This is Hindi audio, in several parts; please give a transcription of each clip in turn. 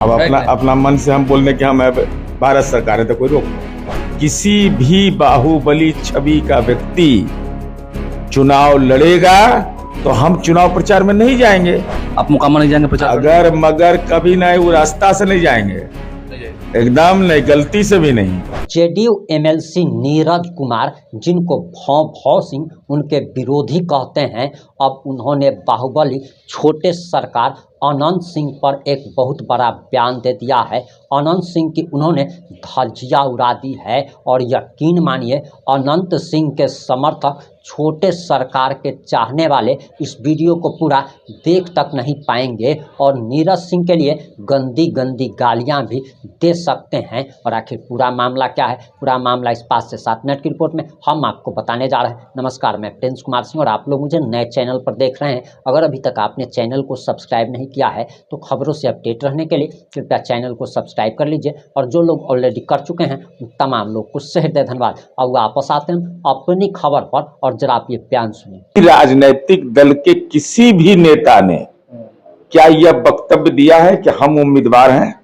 अब अपना मन से हम बोलने कि हम भारत सरकार है तो कोई रोक नहीं। किसी भी बाहुबली छवि का व्यक्ति चुनाव लड़ेगा तो हम चुनाव प्रचार में नहीं जाएंगे। आप मुकामा नहीं जाएंगे प्रचार? अगर मगर कभी नहीं, वो रास्ता से नहीं जाएंगे, एकदम नहीं, गलती से भी नहीं। जेडीयू एमएलसी नीरज कुमार, जिनको भौं सिंह उनके विरोधी कहते हैं, अब उन्होंने बाहुबली छोटे सरकार अनंत सिंह पर एक बहुत बड़ा बयान दे दिया है। अनंत सिंह की उन्होंने धज्जियां उड़ा दी है और यकीन मानिए अनंत सिंह के समर्थक, छोटे सरकार के चाहने वाले इस वीडियो को पूरा देख तक नहीं पाएंगे और नीरज सिंह के लिए गंदी गंदी गालियां भी दे सकते हैं। और आखिर पूरा मामला क्या है, पूरा मामला इस 5 से 7 मिनट की रिपोर्ट में हम आपको बताने जा रहे हैं। नमस्कार, मैं प्रिंस कुमार सिंह और आप लोग मुझे नए चैनल पर देख रहे हैं। अगर अभी तक आपने चैनल को सब्सक्राइब नहीं किया है तो खबरों से अपडेट रहने के लिए कृपया चैनल को सब्सक्राइब कर लीजिए और जो लोग ऑलरेडी कर चुके हैं उन तमाम लोग को सहृदय धन्यवाद। और वापस आते हैं अपनी खबर पर और जरा आप ये बयान सुनिए। राजनीतिक दल के किसी भी नेता ने क्या यह वक्तव्य दिया है कि हम उम्मीदवार हैं?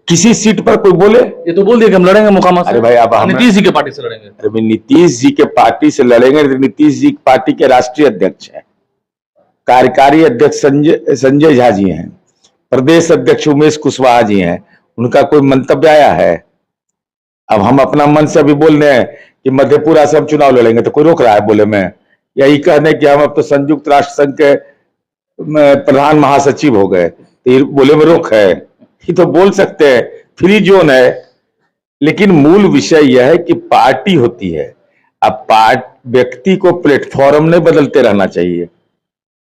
किसी सीट पर कोई बोले? ये तो बोल दिया कि हम लड़ेंगे मुकामा से। अरे भाई, अब नीतीश जी के पार्टी से लड़ेंगे। अरे भाई, नीतीश जी के पार्टी से लड़ेंगे तो नीतीश जी की पार्टी के राष्ट्रीय अध्यक्ष हैं, कार्यकारी अध्यक्ष संजय झा जी हैं, प्रदेश अध्यक्ष उमेश कुशवाहा जी हैं। उनका कोई मंतव्य आया है? अब हम अपना मन से अभी बोल रहे हैं कि मधेपुरा से हम चुनाव लड़ेंगे तो कोई रोक रहा है बोले? में यही कहने कि हम अब तो संयुक्त राष्ट्र संघ के प्रधान महासचिव हो गए तो ये बोले में रोक है? ये तो बोल सकते हैं, फ्री जोन है। लेकिन मूल विषय यह है कि पार्टी होती है। अब व्यक्ति को प्लेटफॉर्म नहीं बदलते रहना चाहिए।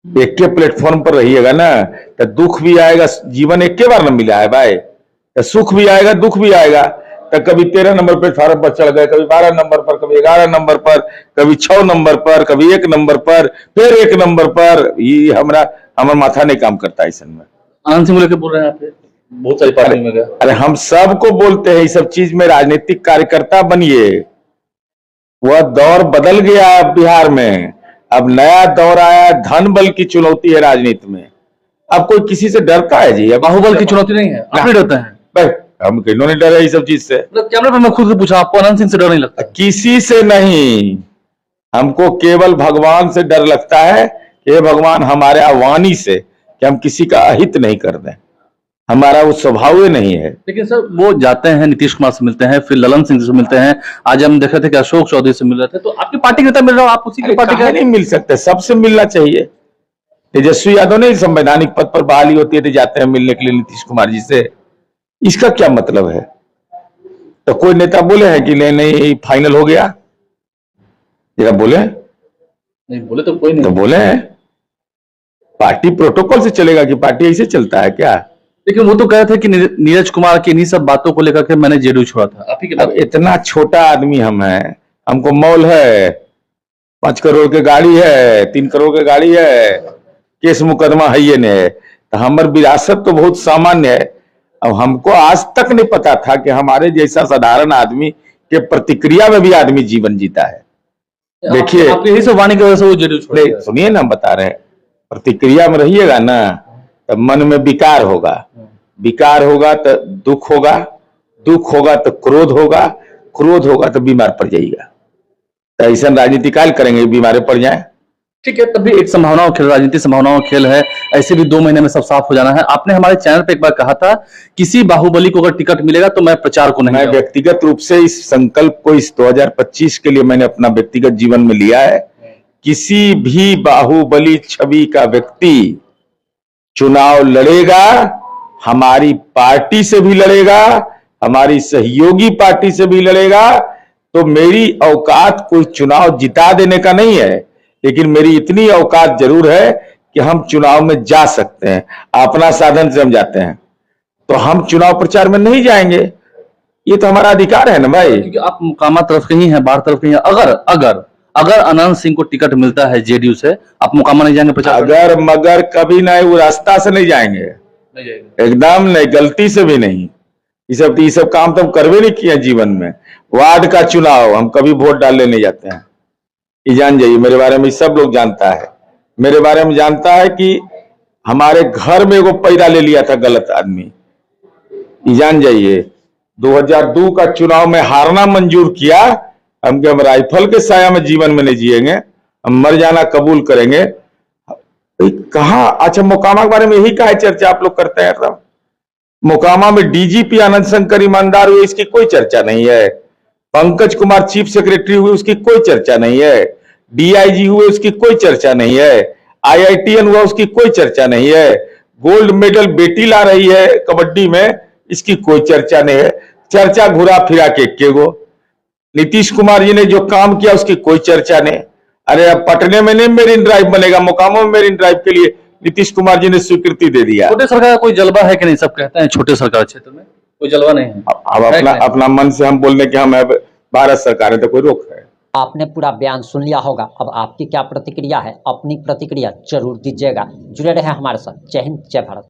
एक के प्लेटफॉर्म पर रहिएगा ना तो दुख भी आएगा। जीवन एक के बार न मिला है भाई, तो सुख भी आएगा दुख भी आएगा। तो कभी 13 नंबर प्लेटफॉर्म पर चढ़ गए, कभी 12 नंबर पर, कभी 11 नंबर पर, कभी 6 नंबर पर, कभी 1 नंबर पर, फिर 1 नंबर पर। ये हमारा माथा नहीं काम करता इस में। आनंद सिंह लेके बोल रहे हैं आप, बहुत सारी पार्टी में गए। अरे हम सबको बोलते हैं, इस सब चीज में राजनीतिक कार्यकर्ता बनिए। वह दौर बदल गया अब बिहार में। अब नया दौर आया, धन बल की चुनौती है राजनीति में। अब कोई किसी से डरता है जी? अब बाहुबल की चुनौती नहीं है, आप नहीं डरते हैं? हम क्यों नहीं डरे इस सब चीज से? कैमरे पर मैं खुद से पूछा, आपको अनंत सिंह से डर नहीं लगता? किसी से नहीं, हमको केवल भगवान से डर लगता है कि हे भगवान हमारे आह्वानी से कि हम किसी का अहित नहीं कर दें। हमारा वो स्वभाव ही नहीं है। लेकिन सर वो जाते हैं, नीतीश कुमार से मिलते हैं, फिर ललन सिंह से मिलते हैं, आज हम देख रहे थे कि अशोक चौधरी से मिल रहे थे। तो आपकी पार्टी के नेता मिल रहा हो, आप उसी की पार्टी का नहीं मिल सकते? सबसे मिलना चाहिए। तेजस्वी यादव ने संवैधानिक पद पर बहाली होती है तो जाते हैं मिलने के लिए नीतीश कुमार जी से। इसका क्या मतलब है? तो कोई नेता बोले हैं कि नहीं फाइनल हो गया? जरा बोले? नहीं बोले तो कोई नहीं। तो बोले हैं पार्टी प्रोटोकॉल से चलेगा कि पार्टी ऐसे चलता है क्या? लेकिन वो तो कह रहे थे कि नीरज कुमार की इन्हीं सब बातों को लेकर के मैंने जेडीयू छोड़ा था। आप ही के अब इतना छोटा आदमी हम हैं, हमको मॉल है, 5 करोड़ की गाड़ी है, 3 करोड़ की गाड़ी है, केस मुकदमा है ये ने, तो हमारी विरासत तो बहुत सामान्य है। अब हमको आज तक नहीं पता था कि हमारे जैसा साधारण आदमी के प्रतिक्रिया में भी आदमी जीवन जीता है। देखिए, यही सब वाणी की वजह से वो जेडीयू छोड़ दिया। सुनिए ना, हम बता रहे हैं, प्रतिक्रिया में रहिएगा ना तो मन में विकार होगा, विकार होगा तो दुख होगा, दुख होगा तो क्रोध होगा, क्रोध होगा तो बीमार पड़ जाएगा। तो ऐसा राजनीति काल करेंगे बीमार पड़ जाए? ठीक है, तभी एक संभावनाओं खेल, राजनीति संभावनाओं खेल है। ऐसे भी 2 महीने में सब साफ हो जाना है। आपने हमारे चैनल पे एक बार कहा था, किसी बाहुबली को अगर टिकट मिलेगा तो मैं प्रचार को नहीं। मैं व्यक्तिगत रूप से इस संकल्प को इस 2025 के लिए मैंने अपना व्यक्तिगत जीवन में लिया है। किसी भी बाहुबली छवि का व्यक्ति चुनाव लड़ेगा, हमारी पार्टी से भी लड़ेगा, हमारी सहयोगी पार्टी से भी लड़ेगा, तो मेरी औकात कोई चुनाव जिता देने का नहीं है, लेकिन मेरी इतनी औकात जरूर है कि हम चुनाव में जा सकते हैं। अपना साधन से हम जाते हैं तो हम चुनाव प्रचार में नहीं जाएंगे। ये तो हमारा अधिकार है ना भाई। क्योंकि आप मुकामा तरफ के ही हैं, बाहर तरफ के ही हैं। अगर अनंत सिंह को टिकट मिलता है जेडीयू से, आप मुकामा नहीं जाएंगे प्रचार? अगर मगर कभी नहीं, वो रास्ता से नहीं जाएंगे, एकदम नहीं, गलती से भी नहीं। ये सब काम तो हम करवे नहीं किए जीवन में। वार्ड का चुनाव हम कभी वोट डालने नहीं जाते हैं, ये जान जाइए। मेरे बारे में सब लोग जानता है, मेरे बारे में जानता है कि हमारे घर में वो पैदा ले लिया था गलत आदमी। ये जान जाइए, 2002 का चुनाव में हारना मंजूर किया, हम राइफल के साया में जीवन में नहीं जिएंगे, हम मर जाना कबूल करेंगे। कहा, अच्छा मोकामा के बारे में यही कहा चर्चा आप लोग करते हैं सब। मोकामा में डीजीपी आनंद शंकर ईमानदार हुए, इसकी कोई चर्चा नहीं है। पंकज कुमार चीफ सेक्रेटरी हुए, उसकी कोई चर्चा नहीं है। डीआईजी हुए, उसकी कोई चर्चा नहीं है। आईआईटीएन हुआ, उसकी कोई चर्चा नहीं है। गोल्ड मेडल बेटी ला रही है कबड्डी में, इसकी कोई चर्चा नहीं है। चर्चा घुरा फिरा के गो नीतीश कुमार जी ने जो काम किया उसकी कोई चर्चा नहीं। अरे अब पटने में नहीं मेरीन ड्राइव बनेगा, मोकामा में मेरीन ड्राइव के लिए नीतीश कुमार जी ने स्वीकृति दे दिया। छोटे सरकार का कोई जलवा है कि नहीं? सब कहते हैं छोटे सरकार क्षेत्र में कोई जलवा नहीं है। अब अपना मन से हम बोलने के हम भारत सरकार है तो कोई रोक है? आपने पूरा बयान सुन लिया होगा। अब आपकी क्या प्रतिक्रिया है? अपनी प्रतिक्रिया जरूर दीजिएगा। जुड़े रहे हमारे साथ। जय हिंद, जय भारत।